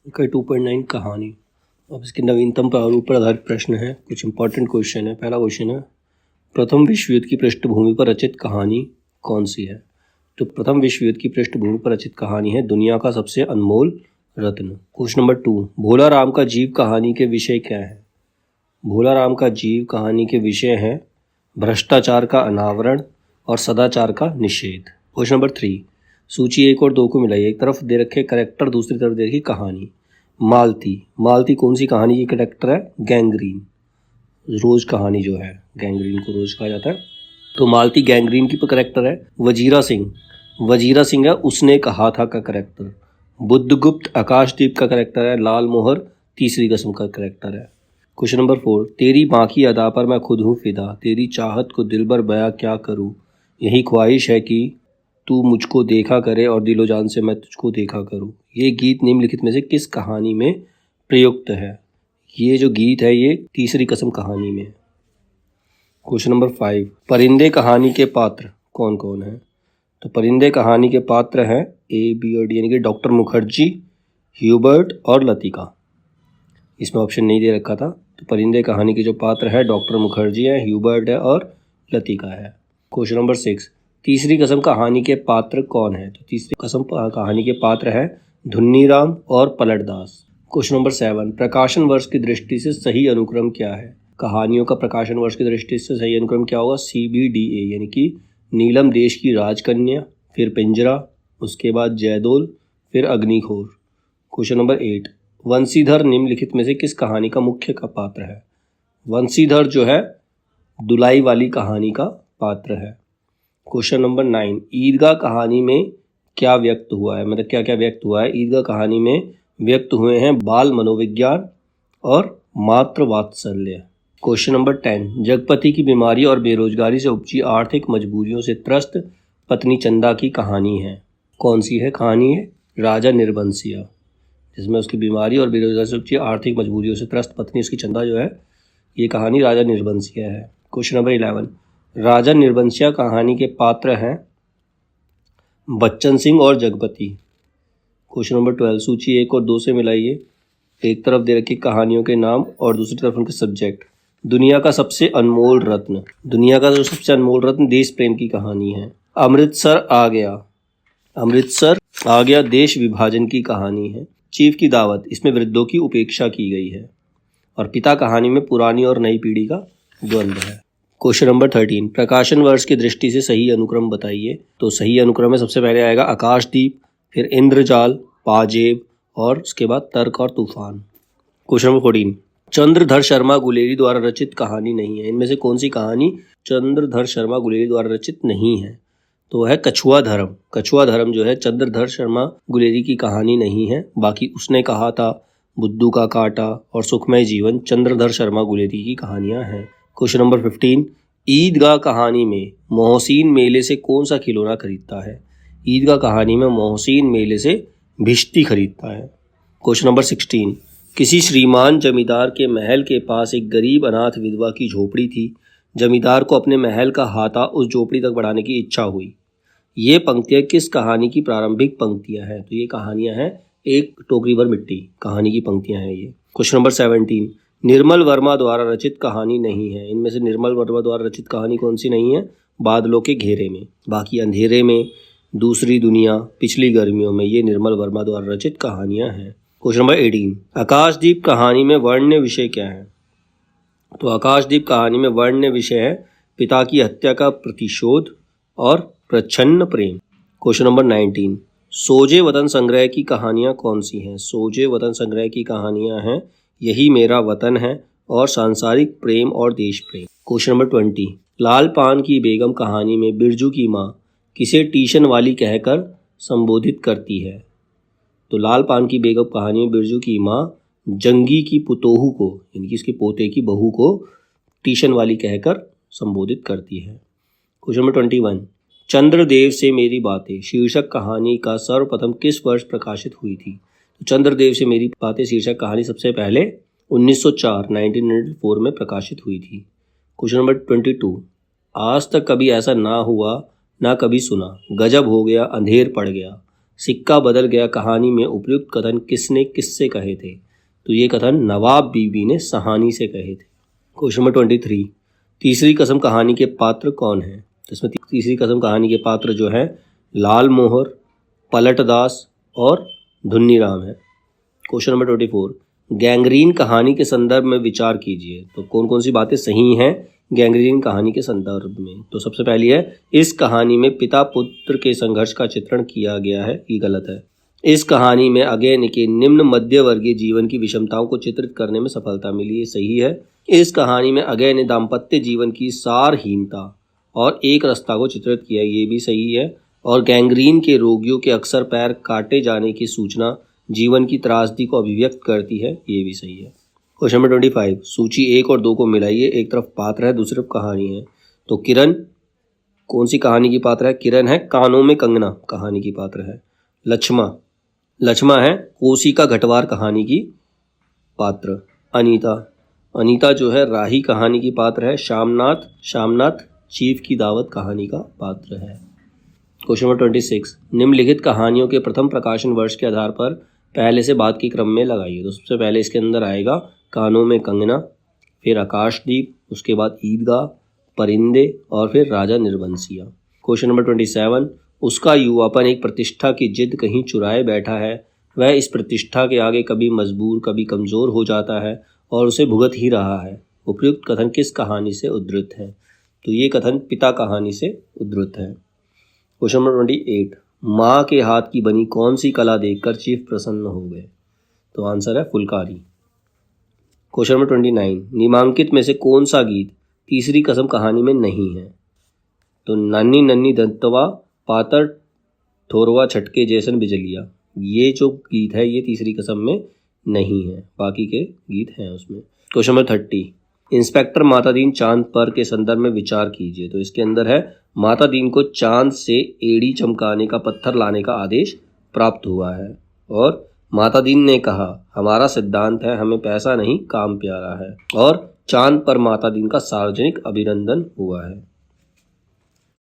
का 2.9 कहानी। अब इसके नवीनतम प्रारूप पर आधारित प्रश्न है। कुछ इंपॉर्टेंट क्वेश्चन है। पहला क्वेश्चन है, प्रथम विश्व युद्ध की पृष्ठभूमि पर रचित कहानी कौन सी है? तो प्रथम विश्व युद्ध की पृष्ठभूमि पर रचित कहानी है दुनिया का सबसे अनमोल रत्न। क्वेश्चन नंबर 2, भोला राम का जीव कहानी के विषय क्या है? भोला राम का जीव कहानी के विषय है भ्रष्टाचार का अनावरण और सदाचार का निषेध। क्वेश्चन नंबर 3, सूची 1 और 2 को मिलाइए। एक तरफ दे रखे करेक्टर, दूसरी तरफ दे रखी कहानी। मालती कौन सी कहानी की करेक्टर है? गैंग्रीन। रोज कहानी जो है, गैंग्रीन को रोज कहा जाता है, तो मालती गैंग्रीन की करेक्टर है। वजीरा सिंह है उसने कहा था का करेक्टर। बुद्धगुप्त आकाशदीप का करेक्टर है। लाल मोहर तीसरी कसम का करेक्टर है। क्वेश्चन नंबर 4, तेरी बाँ की अदा पर मैं खुद हूँ फिदा, तेरी चाहत को दिल भर बयां क्या करूँ, यही ख्वाहिश है कि तू मुझको देखा करे और दिलो जान से मैं तुझको देखा करूँ। ये गीत निम्नलिखित में से किस कहानी में प्रयुक्त है? ये जो गीत है ये तीसरी कसम कहानी में है। क्वेश्चन नंबर 5, परिंदे कहानी के पात्र कौन कौन है? तो परिंदे कहानी के पात्र हैं ए, बी और डी, यानी कि डॉक्टर मुखर्जी, ह्यूबर्ट और लतिका। इसमें ऑप्शन नहीं दे रखा था। तो परिंदे कहानी के जो पात्र है डॉक्टर मुखर्जी है, ह्यूबर्ट है और लतिका है। क्वेश्चन नंबर 6, तीसरी कसम कहानी के पात्र कौन है? तो तीसरी कसम कहानी के पात्र है धुन्नीराम और पलटदास। क्वेश्चन नंबर 7, प्रकाशन वर्ष की दृष्टि से सही अनुक्रम क्या है? कहानियों का प्रकाशन वर्ष की दृष्टि से सही अनुक्रम क्या होगा? CBDA, यानी कि नीलम देश की राजकन्या, फिर पिंजरा, उसके बाद जयदोल, फिर अग्निखोर। क्वेश्चन नंबर 8, वंशीधर निम्नलिखित में से किस कहानी का मुख्य का पात्र है? वंशीधर जो है दुलाई वाली कहानी का पात्र है। क्वेश्चन नंबर 9, ईदगाह कहानी में क्या व्यक्त हुआ है? मतलब क्या क्या व्यक्त हुआ है? ईदगाह कहानी में व्यक्त हुए हैं बाल मनोविज्ञान और मातृ वात्सल्य। क्वेश्चन नंबर 10, जगपति की बीमारी और बेरोजगारी से उपजी आर्थिक मजबूरियों से त्रस्त पत्नी चंदा की कहानी है। कौन सी है कहानी? है राजा निर्बंसिया, जिसमें उसकी बीमारी और बेरोजगारी से उपजी आर्थिक मजबूरियों से त्रस्त पत्नी उसकी चंदा जो है, ये कहानी राजा निर्बंसिया है। क्वेश्चन नंबर 11, राजा निर्बंसिया कहानी के पात्र हैं बच्चन सिंह और जगपति। क्वेश्चन नंबर 12, सूची 1 और 2 से मिलाइए। एक तरफ दे रखी कहानियों के नाम और दूसरी तरफ उनके सब्जेक्ट। दुनिया का सबसे अनमोल रत्न, दुनिया का जो सबसे अनमोल रत्न देश प्रेम की कहानी है। अमृतसर आ गया देश विभाजन की कहानी है। चीफ की दावत, इसमें वृद्धों की उपेक्षा की गई है। और पिता कहानी में पुरानी और नई पीढ़ी का द्वंद्व है। क्वेश्चन नंबर 13, प्रकाशन वर्ष की दृष्टि से सही अनुक्रम बताइए। तो सही अनुक्रम में सबसे पहले आएगा आकाशदीप, फिर इंद्रजाल, पाजेब और उसके बाद तर्क और तूफान। क्वेश्चन नंबर 14, चंद्रधर शर्मा गुलेरी द्वारा रचित कहानी नहीं है। इनमें से कौन सी कहानी चंद्रधर शर्मा गुलेरी द्वारा रचित नहीं है? तो है कछुआ धर्म। कछुआ धर्म जो है चंद्रधर शर्मा गुलेरी की कहानी नहीं है। बाकी उसने कहा था, बुद्धू का कांटा और सुखमय जीवन चंद्रधर शर्मा गुलेरी की कहानियां हैं। क्वेश्चन नंबर 15, ईदगाह कहानी में मोहसिन मेले से कौन सा खिलौना खरीदता है? ईदगाह कहानी में मोहसिन मेले से भिश्ती खरीदता है। क्वेश्चन नंबर 16, किसी श्रीमान जमींदार के महल के पास एक गरीब अनाथ विधवा की झोपड़ी थी। जमींदार को अपने महल का हाथा उस झोपड़ी तक बढ़ाने की इच्छा हुई। ये पंक्तियाँ किस कहानी की प्रारंभिक पंक्तियाँ हैं? तो ये कहानियाँ हैं एक टोकरी भर मिट्टी कहानी की पंक्तियाँ हैं ये। क्वेश्चन नंबर 17, निर्मल वर्मा द्वारा रचित कहानी नहीं है। इनमें से निर्मल वर्मा द्वारा रचित कहानी कौन सी नहीं है? बादलों के घेरे में। बाकी अंधेरे में, दूसरी दुनिया, पिछली गर्मियों में, ये निर्मल वर्मा द्वारा रचित कहानियां हैं। क्वेश्चन नंबर 18, आकाशदीप कहानी में वर्ण्य विषय क्या है? तो आकाशदीप कहानी में वर्ण्य विषय है पिता की हत्या का प्रतिशोध और प्रच्छन्न प्रेम। क्वेश्चन नंबर 19, सोजे वतन संग्रह की कहानियां कौन सी हैं? सोजे वतन संग्रह की कहानियां हैं यही मेरा वतन है और सांसारिक प्रेम और देश प्रेम। क्वेश्चन नंबर 20, लाल पान की बेगम कहानी में बिरजू की माँ किसे ट्यूशन वाली कहकर संबोधित करती है? तो लाल पान की बेगम कहानी में बिरजू की माँ जंगी की पुतोहू को, यानी कि इसके पोते की बहू को ट्यूशन वाली कहकर संबोधित करती है। क्वेश्चन नंबर 21, चंद्रदेव से मेरी बातें शीर्षक कहानी का सर्वप्रथम किस वर्ष प्रकाशित हुई थी? तो चंद्रदेव से मेरी बातें शीर्षक कहानी सबसे पहले 1904 में प्रकाशित हुई थी। क्वेश्चन नंबर 22, आज तक कभी ऐसा ना हुआ ना कभी सुना, गजब हो गया, अंधेर पड़ गया, सिक्का बदल गया कहानी में उपयुक्त कथन किसने किससे कहे थे? तो ये कथन नवाब बीबी ने सहानी से कहे थे। क्वेश्चन नंबर 23, तीसरी कसम कहानी के पात्र कौन हैं? तो इसमें तीसरी कसम कहानी के पात्र जो है लाल मोहर, पलटदास और धुन्नीराम है। क्वेश्चन नंबर 24, गैंग्रीन कहानी के संदर्भ में विचार कीजिए। तो कौन कौन सी बातें सही हैं गैंग्रीन कहानी के संदर्भ में? तो सबसे पहली है, इस कहानी में पिता पुत्र के संघर्ष का चित्रण किया गया है, ये गलत है। इस कहानी में अगेन के निम्न मध्यवर्गीय जीवन की विषमताओं को चित्रित करने में सफलता मिली, ये सही है। इस कहानी में अगेन ने दाम्पत्य जीवन की सारहीनता और एक रास्ता को चित्रित किया, ये भी सही है। और गैंग्रीन के रोगियों के अक्सर पैर काटे जाने की सूचना जीवन की त्रासदी को अभिव्यक्त करती है, ये भी सही है। क्वेश्चन नंबर 25, सूची 1 और 2 को मिलाइए। एक तरफ पात्र है, दूसरी तरफ कहानी है। तो किरण कौन सी कहानी की पात्र है? किरण है कानों में कंगना कहानी की पात्र है। लक्ष्मा है कोशिका घटवार कहानी की पात्र। अनीता जो है राही कहानी की पात्र है। शामनाथ चीफ की दावत कहानी का पात्र है। क्वेश्चन नंबर 26, निम्नलिखित कहानियों के प्रथम प्रकाशन वर्ष के आधार पर पहले से बाद के क्रम में लगाइए। तो सबसे पहले इसके अंदर आएगा कानों में कंगना, फिर आकाशदीप, उसके बाद ईदगाह, परिंदे और फिर राजा निर्बंसिया। क्वेश्चन नंबर 27, उसका युवापन एक प्रतिष्ठा की जिद कहीं चुराए बैठा है, वह इस प्रतिष्ठा के आगे कभी मजबूर कभी कमज़ोर हो जाता है और उसे भुगत ही रहा है। उपयुक्त कथन किस कहानी से उद्धृत है? तो ये कथन पिता कहानी से उद्धृत है। क्वेश्चन नंबर 28, माँ के हाथ की बनी कौन सी कला देखकर चीफ प्रसन्न हो गए? तो आंसर है फुलकारी। क्वेश्चन नंबर 29, निम्नांकित में से कौन सा गीत तीसरी कसम कहानी में नहीं है? तो नन्नी नन्नी दंतवा पातर थोरवा छटके जैसन बिजलिया, ये जो गीत है ये तीसरी कसम में नहीं है, बाकी के गीत हैं उसमें। क्वेश्चन नंबर 30, इंस्पेक्टर मातादीन चांद पर के संदर्भ में विचार कीजिए। तो इसके अंदर है, मातादीन को चांद से एड़ी चमकाने का पत्थर लाने का आदेश प्राप्त हुआ है और मातादीन ने कहा हमारा सिद्धांत है, हमें पैसा नहीं काम प्यारा है, और चांद पर मातादीन का सार्वजनिक अभिनंदन हुआ है।